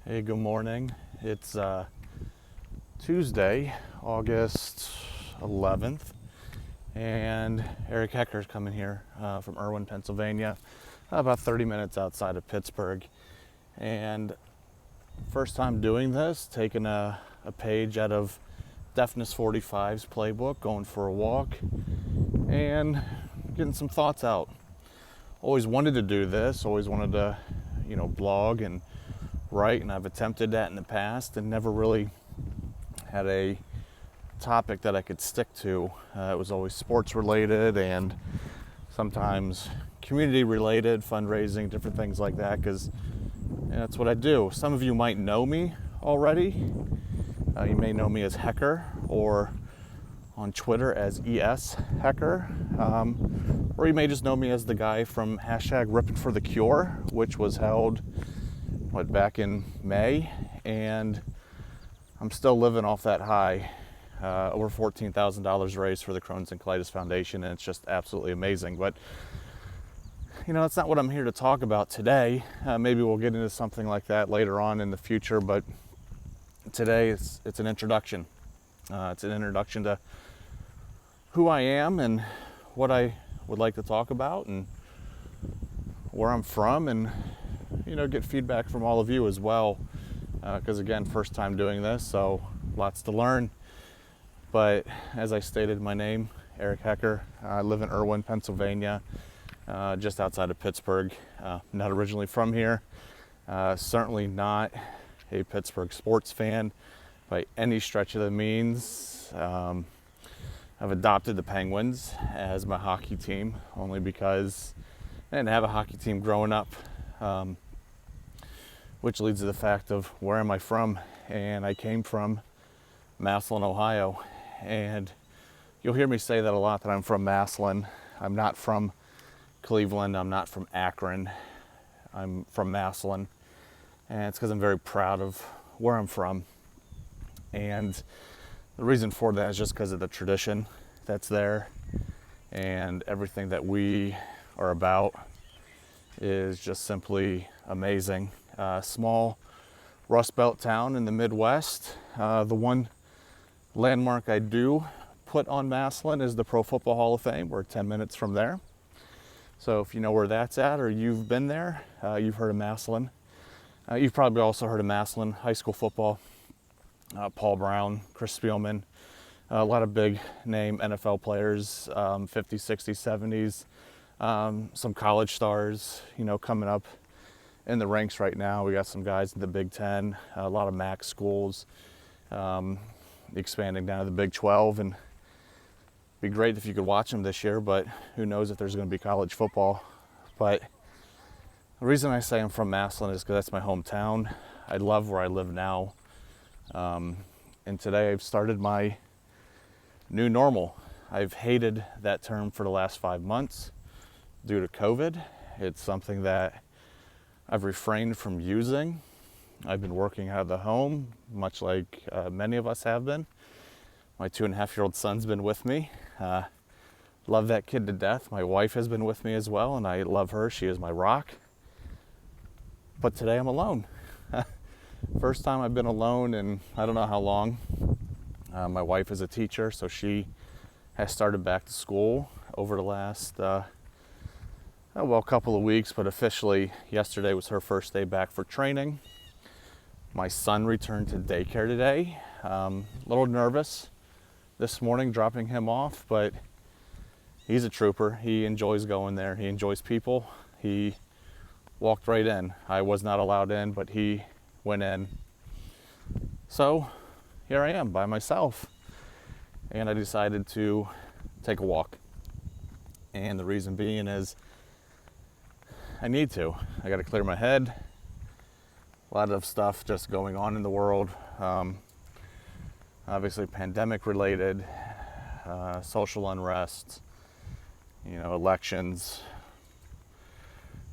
Hey, good morning. It's Tuesday, August 11th, and Eric Hecker's coming here from Irwin, Pennsylvania, about 30 minutes outside of Pittsburgh. And first time doing this, taking a page out of Deafness 45's playbook, going for a walk, and getting some thoughts out. Always wanted to do this, always wanted to, blog and write, and I've attempted that in the past and never really had a topic that I could stick to. It was always sports related and sometimes community related, fundraising, different things like that, because that's what I do. Some of you might know me already. You may know me as Hecker, or on Twitter as ES Hecker, or you may just know me as the guy from hashtag Rippin' for the Cure, which was held back in May, and I'm still living off that high. Over $14,000 raised for the Crohn's and Colitis Foundation, and it's just absolutely amazing. But that's not what I'm here to talk about today. Maybe we'll get into something like that later on in the future, but today it's an introduction. It's an introduction to who I am and what I would like to talk about and where I'm from, and get feedback from all of you as well, because again, first time doing this, so lots to learn. But as I stated, my name, Eric Hecker. I live in Irwin, Pennsylvania, just outside of Pittsburgh. Not originally from here, certainly not a Pittsburgh sports fan by any stretch of the means. I've adopted the Penguins as my hockey team only because I didn't have a hockey team growing up. Which leads to the fact of where am I from? And I came from Massillon, Ohio. And you'll hear me say that a lot, that I'm from Massillon. I'm not from Cleveland. I'm not from Akron. I'm from Massillon. And it's because I'm very proud of where I'm from. And the reason for that is just because of the tradition that's there. And everything that we are about is just simply amazing. Small Rust Belt town in the Midwest. The one landmark I do put on Massillon is the Pro Football Hall of Fame. We're 10 minutes from there. So if you know where that's at, or you've been there, you've heard of Massillon. You've probably also heard of Massillon high school football. Paul Brown, Chris Spielman, a lot of big name NFL players, 50s, 60s, 70s, some college stars, coming up in the ranks right now. We got some guys in the Big Ten, a lot of MAC schools, expanding down to the Big 12, and it'd be great if you could watch them this year, but who knows if there's going to be college football. But the reason I say I'm from Massillon is because that's my hometown. I love where I live now, and today I've started my new normal. I've hated that term for the last 5 months due to COVID. It's something that I've refrained from using. I've been working out of the home, much like many of us have been. My 2.5-year-old son's been with me. Love that kid to death. My wife has been with me as well, and I love her. She is my rock. But today I'm alone. First time I've been alone in I don't know how long. My wife is a teacher, so she has started back to school over the last a couple of weeks, but officially yesterday was her first day back for training. My son returned to daycare today. A little nervous this morning dropping him off, but he's a trooper. He enjoys going there. He enjoys people. He walked right in. I was not allowed in, but he went in. So here I am by myself, and I decided to take a walk. And the reason being is I need to. I got to clear my head. A lot of stuff just going on in the world. Obviously pandemic related, social unrest, elections.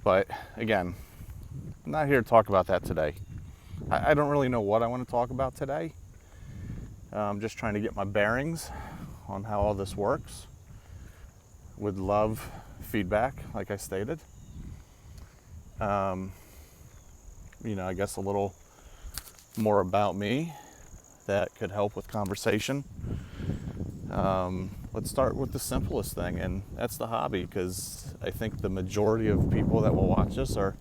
But again, I'm not here to talk about that today. I don't really know what I want to talk about today. I'm just trying to get my bearings on how all this works. Would love feedback, like I stated. I guess a little more about me that could help with conversation. Let's start with the simplest thing, and that's the hobby, because I think the majority of people that will watch this are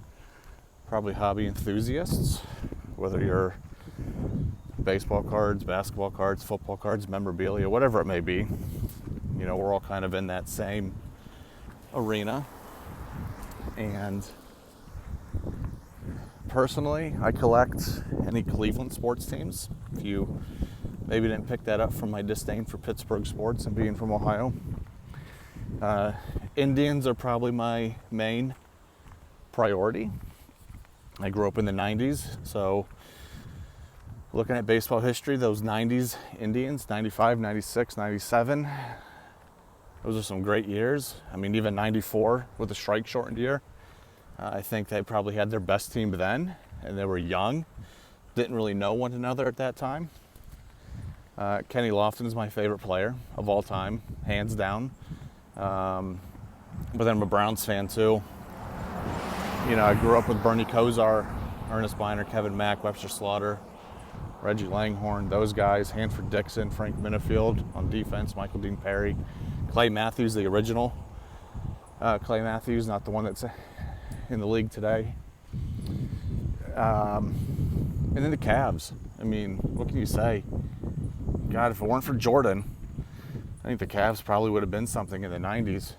probably hobby enthusiasts, whether you're baseball cards, basketball cards, football cards, memorabilia, whatever it may be. You know, we're all kind of in that same arena. And personally, I collect any Cleveland sports teams. If you maybe didn't pick that up from my disdain for Pittsburgh sports and being from Ohio. Indians are probably my main priority. I grew up in the 90s, so looking at baseball history, those 90s Indians, 95, 96, 97, those are some great years. I mean, even 94 with the strike shortened year. I think they probably had their best team then, and they were young, didn't really know one another at that time. Kenny Lofton is my favorite player of all time, hands down. But then I'm a Browns fan too. You know, I grew up with Bernie Kosar, Ernest Biner, Kevin Mack, Webster Slaughter, Reggie Langhorne, those guys, Hanford Dixon, Frank Minifield on defense, Michael Dean Perry, Clay Matthews, the original Clay Matthews, not the one that's in the league today. And then the Cavs. I mean, what can you say? God, if it weren't for Jordan, I think the Cavs probably would have been something in the 90s.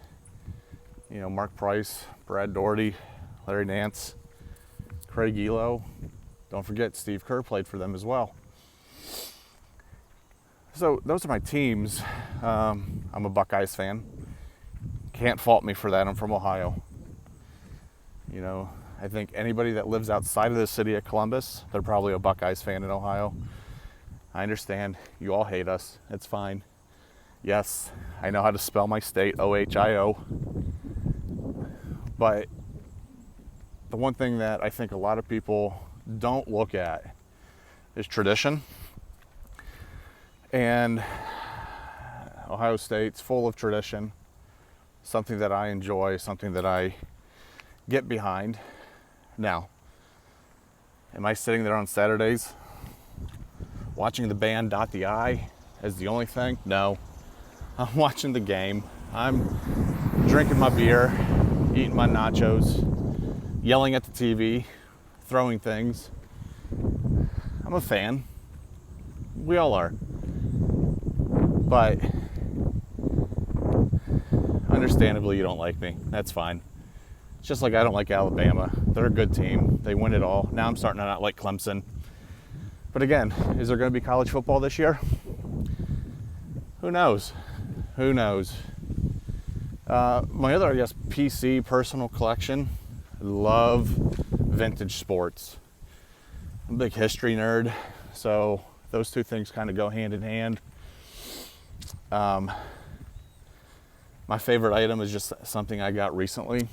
You know, Mark Price, Brad Daugherty, Larry Nance, Craig Elo. Don't forget, Steve Kerr played for them as well. So those are my teams. I'm a Buckeyes fan. Can't fault me for that. I'm from Ohio. You know, I think anybody that lives outside of the city of Columbus, they're probably a Buckeyes fan in Ohio. I understand. You all hate us. It's fine. Yes, I know how to spell my state, Ohio. But the one thing that I think a lot of people don't look at is tradition. And Ohio State's full of tradition, something that I enjoy, something that I get behind. Now, am I sitting there on Saturdays watching the band dot the I as the only thing? No. I'm watching the game. I'm drinking my beer, eating my nachos, yelling at the TV, throwing things. I'm a fan. We all are. But understandably, you don't like me. That's fine. It's just like I don't like Alabama. They're a good team. They win it all. Now I'm starting to not like Clemson. But again, is there going to be college football this year? Who knows? Who knows? My other, I guess, PC personal collection. I love vintage sports. I'm a big history nerd, so those two things kind of go hand in hand. My favorite item is just something I got recently.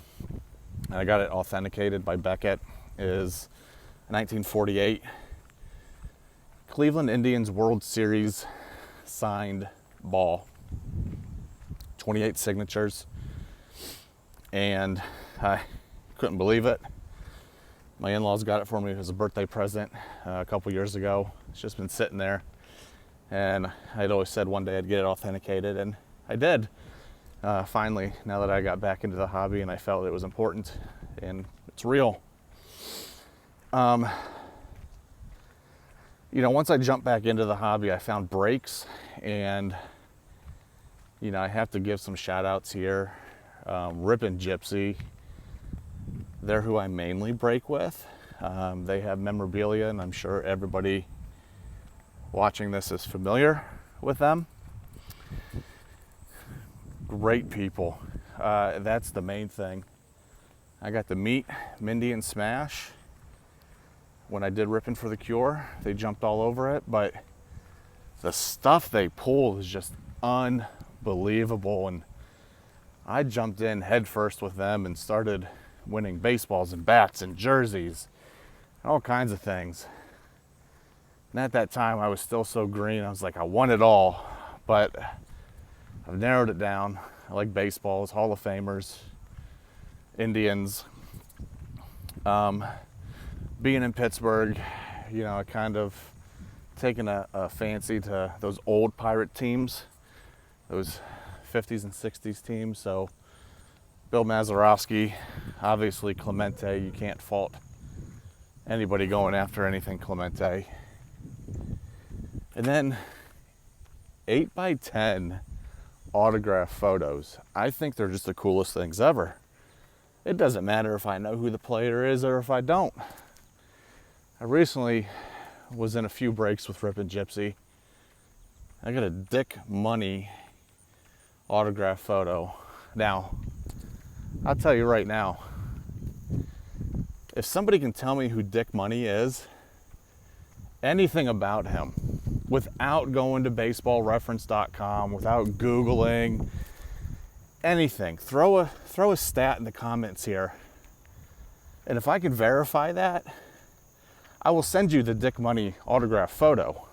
I got it authenticated by Beckett. Is 1948 Cleveland Indians World Series signed ball. 28 signatures. And I couldn't believe it. My in-laws got it for me as a birthday present a couple years ago. It's just been sitting there. And I'd always said one day I'd get it authenticated, and I did. Finally, now that I got back into the hobby and I felt it was important and it's real. You know, once I jumped back into the hobby, I found breaks, and you know, I have to give some shout outs here. Rip and Gypsy, they're who I mainly break with. They have memorabilia, and I'm sure everybody watching this is familiar with them. Great people. That's the main thing. I got to meet Mindy and Smash when I did Ripping for the Cure. They jumped all over it, but the stuff they pull is just unbelievable. And I jumped in head first with them and started winning baseballs and bats and jerseys, all kinds of things. And at that time, I was still so green. I was like, I want it all, but I've narrowed it down. I like baseballs, Hall of Famers, Indians. Being in Pittsburgh, I kind of taken a fancy to those old pirate teams, those 50s and 60s teams. So Bill Mazeroski, obviously Clemente, you can't fault anybody going after anything Clemente. And then 8x10 autograph photos. I think they're just the coolest things ever. It doesn't matter if I know who the player is or if I don't. I recently was in a few breaks with Rip and Gypsy. I got a Dick Money autograph photo. Now, I'll tell you right now, if somebody can tell me who Dick Money is, anything about him, without going to baseballreference.com, without Googling, anything, throw a stat in the comments here. And if I can verify that, I will send you the Dick Money autograph photo.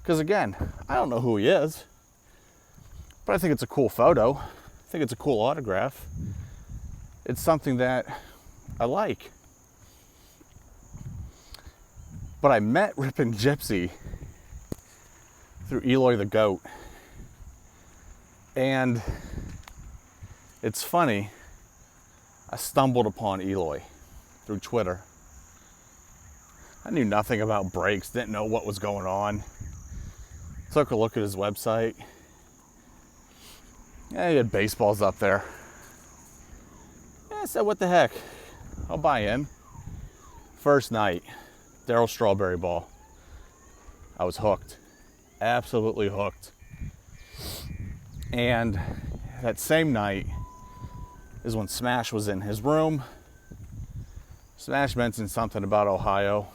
Because again, I don't know who he is, but I think it's a cool photo. I think it's a cool autograph. It's something that I like. But I met Rip and Gypsy through Eloy the Goat. And it's funny, I stumbled upon Eloy through Twitter. I knew nothing about breaks, didn't know what was going on. Took a look at his website. Yeah, he had baseballs up there. Yeah, I said, what the heck? I'll buy in. First night, Darryl Strawberry ball. I was hooked. Absolutely hooked. And that same night is when Smash was in his room. Smash mentioned something about Ohio.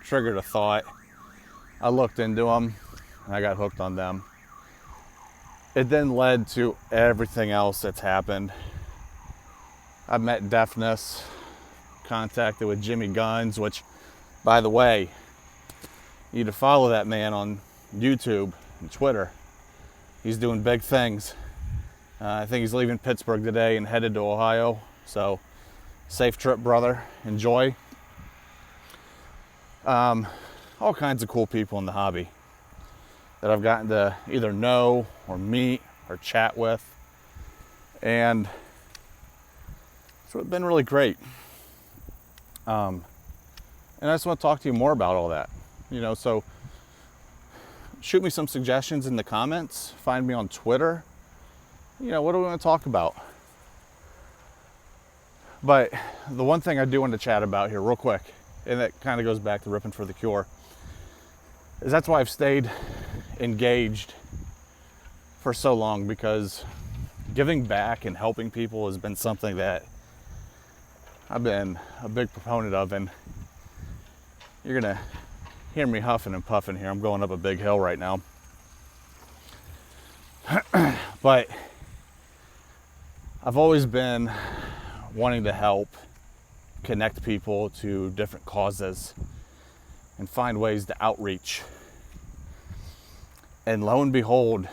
Triggered a thought. I looked into them and I got hooked on them. It then led to everything else that's happened. I met Deafness, contacted with Jimmy Guns, which, by the way, you need to follow that man on YouTube and Twitter. He's doing big things. I think he's leaving Pittsburgh today and headed to Ohio. So, safe trip, brother. Enjoy. All kinds of cool people in the hobby that I've gotten to either know or meet or chat with. And it's been really great. And I just want to talk to you more about all that. So shoot me some suggestions in the comments. Find me on Twitter. What do we want to talk about? But the one thing I do want to chat about here real quick, and that kind of goes back to ripping for the cure, is that's why I've stayed engaged for so long, because giving back and helping people has been something that I've been a big proponent of. And you're gonna hear me huffing and puffing here. I'm going up a big hill right now. But I've always been wanting to help connect people to different causes and find ways to outreach. And lo and behold,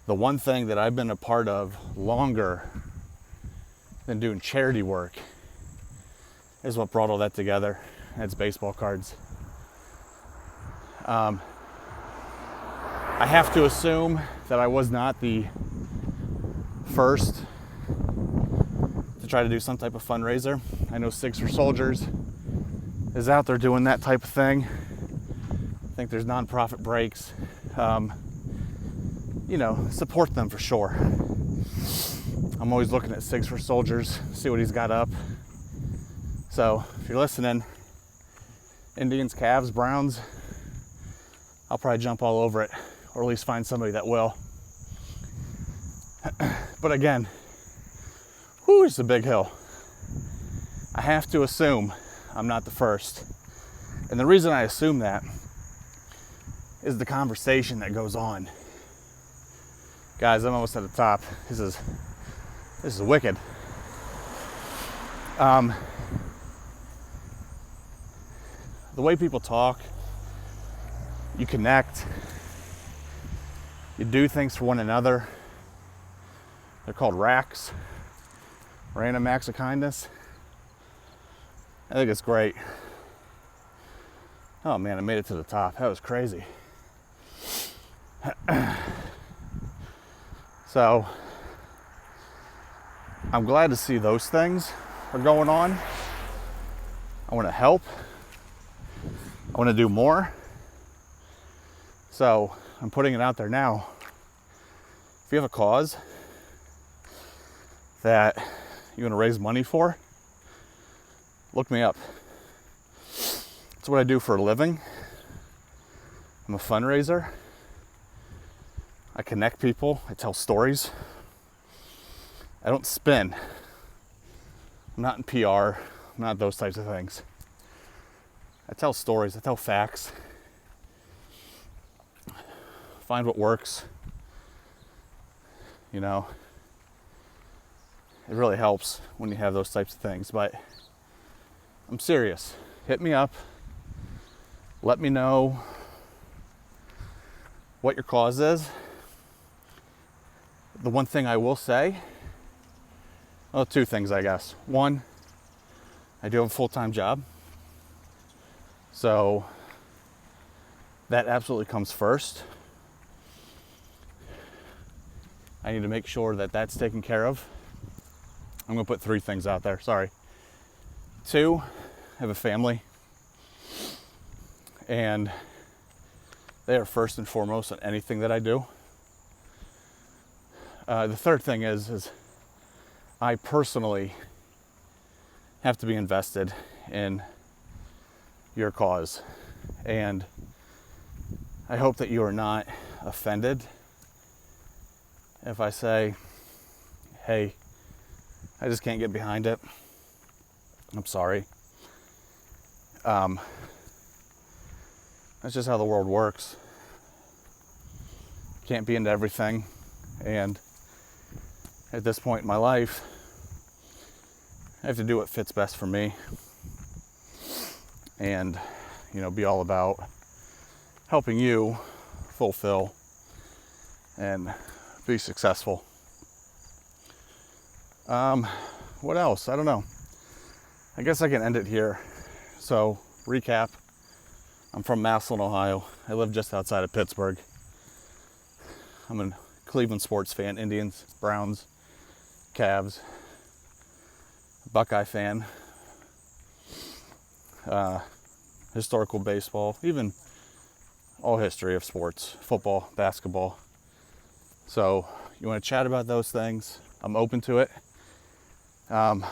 the one thing that I've been a part of longer than doing charity work is what brought all that together. It's baseball cards. I have to assume that I was not the first to try to do some type of fundraiser. I know Six for Soldiers is out there doing that type of thing. I think there's nonprofit breaks. Support them for sure. I'm always looking at Six for Soldiers, see what he's got up. So if you're listening, Indians, Cavs, Browns, I'll probably jump all over it, or at least find somebody that will. But again, it's a big hill. I have to assume I'm not the first. And the reason I assume that is the conversation that goes on. Guys, I'm almost at the top. This is wicked. The way people talk, you connect, you do things for one another. They're called racks, random acts of kindness. I think it's great. Oh man, I made it to the top. That was crazy. So I'm glad to see those things are going on. I want to help. I want to do more. So I'm putting it out there now. If you have a cause that you want to raise money for, look me up. That's what I do for a living. I'm a fundraiser. I connect people. I tell stories. I don't spin. I'm not in PR. I'm not those types of things. I tell stories. I tell facts. Find what works. You know, it really helps when you have those types of things. But I'm serious. Hit me up. Let me know what your cause is. The one thing I will say, well, two things, I guess. One, I do have a full-time job. So that absolutely comes first. I need to make sure that that's taken care of. I'm going to put three things out there. Sorry. Two, I have a family. And they are first and foremost on anything that I do. The third thing is I personally have to be invested in your cause. And I hope that you are not offended if I say, hey, I just can't get behind it. I'm sorry. That's just how the world works. Can't be into everything. And at this point in my life, I have to do what fits best for me. And, you know, be all about helping you fulfill and be successful. What else? I don't know. I guess I can end it here. So, recap. I'm from Massillon, Ohio. I live just outside of Pittsburgh. I'm a Cleveland sports fan, Indians, Browns, Cavs, Buckeye fan, historical baseball, even all history of sports, football, basketball. So you want to chat about those things? I'm open to it. But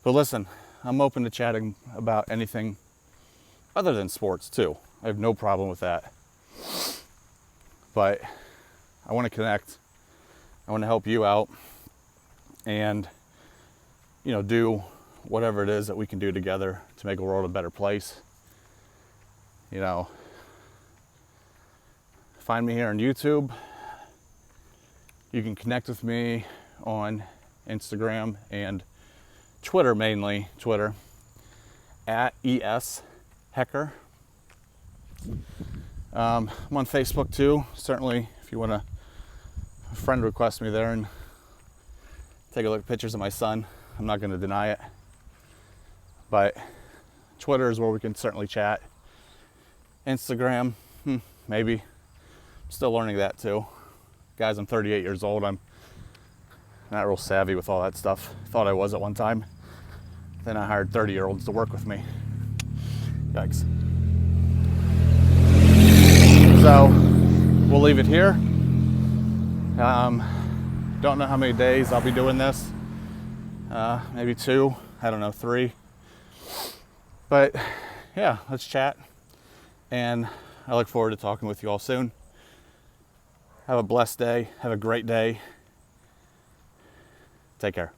listen, I'm open to chatting about anything other than sports too. I have no problem with that. But I want to connect. I want to help you out and, you know, do whatever it is that we can do together to make the world a better place. You know, find me here on YouTube. You can connect with me on Instagram and Twitter, mainly Twitter, at ES Hecker. I'm on Facebook too. Certainly, if you want to friend request me there and take a look at pictures of my son, I'm not going to deny it. But Twitter is where we can certainly chat. Instagram, maybe. I'm still learning that too. Guys, I'm 38 years old. I'm not real savvy with all that stuff. Thought I was at one time. Then I hired 30-year-olds to work with me. Yikes. So we'll leave it here. Don't know how many days I'll be doing this. Maybe 2, I don't know, 3. But yeah, let's chat. And I look forward to talking with you all soon. Have a blessed day. Have a great day. Take care.